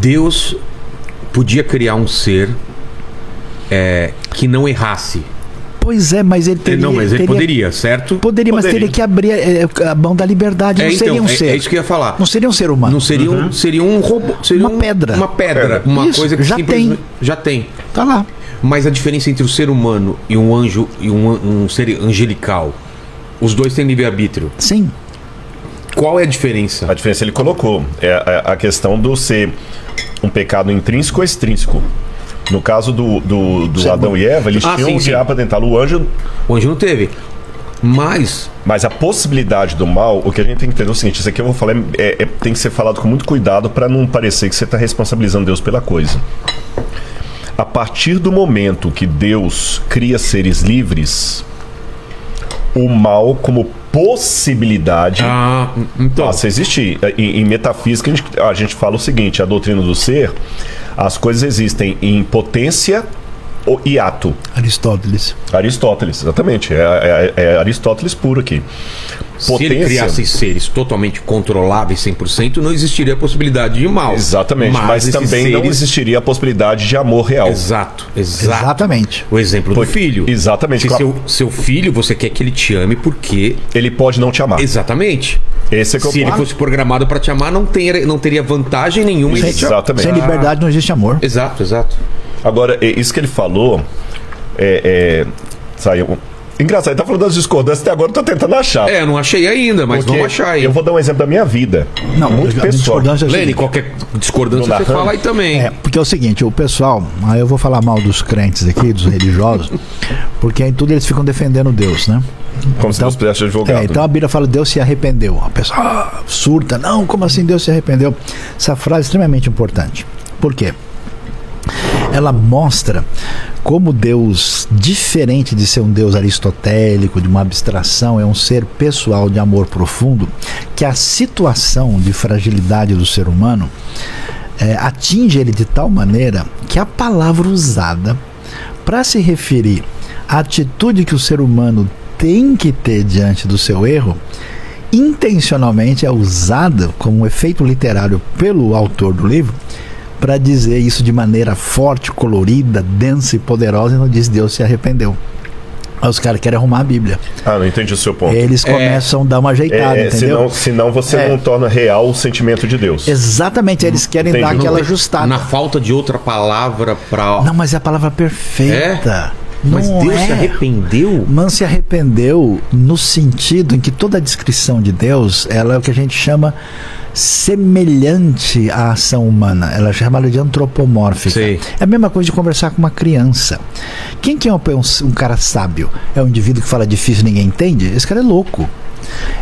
Deus podia criar um ser que não errasse. Pois é, mas ele teria... Não, mas ele poderia, certo? Poderia, mas teria que abrir a mão da liberdade. Não seria um ser. É isso que eu ia falar. Não seria um ser humano. Não seria, seria um robô. Seria uma pedra. Uma pedra. Uma isso, coisa que já tem. Já tem. Tá lá. Mas a diferença entre o ser humano e um anjo e um ser angelical, os dois têm livre-arbítrio. Sim. Qual é a diferença? A diferença ele colocou. É a questão do ser um pecado intrínseco ou extrínseco. No caso do Adão e Eva, eles tinham o diabo para tentá-lo. O anjo não teve. Mas a possibilidade do mal, o que a gente tem que entender é o seguinte: isso aqui eu vou falar, tem que ser falado com muito cuidado para não parecer que você está responsabilizando Deus pela coisa. A partir do momento que Deus cria seres livres, o mal como possibilidade passa a existir. Em metafísica a gente fala o seguinte: a doutrina do ser, as coisas existem em potência e ato. Aristóteles, exatamente. É Aristóteles puro aqui. Se ele criasse seres totalmente controláveis 100%, não existiria a possibilidade de mal. Exatamente, mas também não existiria a possibilidade de amor real. Exatamente. O exemplo do filho. Exatamente. Seu filho, você quer que ele te ame porque... ele pode não te amar. Exatamente. Esse é que Se ele fosse programado para te amar, não teria vantagem nenhuma. Exatamente. Sem liberdade não existe amor. Exato. Agora, isso que ele falou saiu... Engraçado, ele tá falando das discordâncias, até agora eu tô tentando achar. Eu não achei ainda, mas vamos achar aí. Eu vou dar um exemplo da minha vida. Não, muito pessoal. Lene, qualquer discordância você fala aí também. Porque é o seguinte, o pessoal, aí eu vou falar mal dos crentes aqui, dos religiosos, porque em tudo eles ficam defendendo Deus, né? Como se Deus pudesse advogado. Então a Bíblia fala, Deus se arrependeu. A pessoa surta, não, como assim Deus se arrependeu? Essa frase é extremamente importante. Por quê? Ela mostra como Deus, diferente de ser um Deus aristotélico, de uma abstração, é um ser pessoal de amor profundo, que a situação de fragilidade do ser humano atinge ele de tal maneira que a palavra usada para se referir à atitude que o ser humano tem que ter diante do seu erro, intencionalmente é usada como um efeito literário pelo autor do livro, para dizer isso de maneira forte, colorida, densa e poderosa, e não diz Deus se arrependeu. Aí os caras querem arrumar a Bíblia. Não entendi o seu ponto. Eles começam a dar uma ajeitada, entendeu? Senão você não torna real o sentimento de Deus. Exatamente, eles querem dar aquela ajustada. Na falta de outra palavra para... Não, mas é a palavra perfeita. Mas Deus se arrependeu? Não se arrependeu no sentido em que toda a descrição de Deus, ela é o que a gente chama semelhante à ação humana. Ela é chamada de antropomórfica. Sim. É a mesma coisa de conversar com uma criança. Quem que é um cara sábio? É um indivíduo que fala difícil e ninguém entende? Esse cara é louco.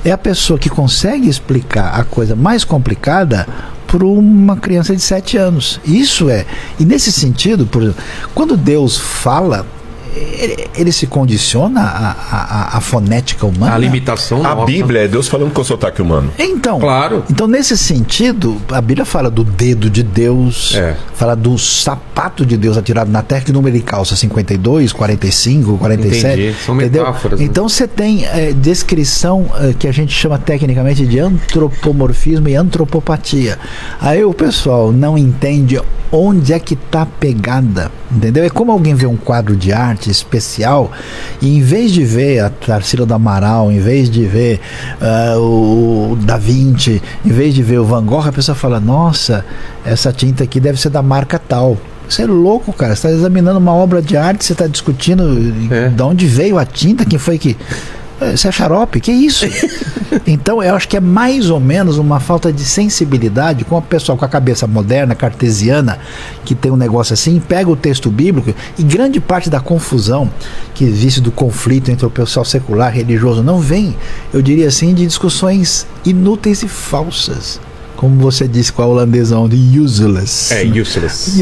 É a pessoa que consegue explicar a coisa mais complicada por uma criança de 7 anos. Isso é. E nesse sentido, por exemplo, quando Deus fala, ele se condiciona à fonética humana. A limitação nossa. A Bíblia é Deus falando com o sotaque humano. Então, claro. Então, nesse sentido, a Bíblia fala do dedo de Deus, fala do sapato de Deus atirado na terra, que número ele calça? 52, 45, 47? Entendi. São metáforas. Então, você tem descrição que a gente chama tecnicamente de antropomorfismo e antropopatia. Aí o pessoal não entende onde é que está a pegada, entendeu? É como alguém vê um quadro de arte especial e em vez de ver a Tarsila do Amaral, em vez de ver o Da Vinci, em vez de ver o Van Gogh, a pessoa fala, nossa, essa tinta aqui deve ser da marca tal. Você é louco, cara. Você está examinando uma obra de arte, você está discutindo de onde veio a tinta, quem foi que... Você é xarope? Que isso? Então eu acho que é mais ou menos uma falta de sensibilidade com a pessoa com a cabeça moderna, cartesiana, que tem um negócio assim, pega o texto bíblico e grande parte da confusão que existe do conflito entre o pessoal secular e religioso não vem, eu diria assim, de discussões inúteis e falsas. Como você disse com a holandesa, de useless. Useless.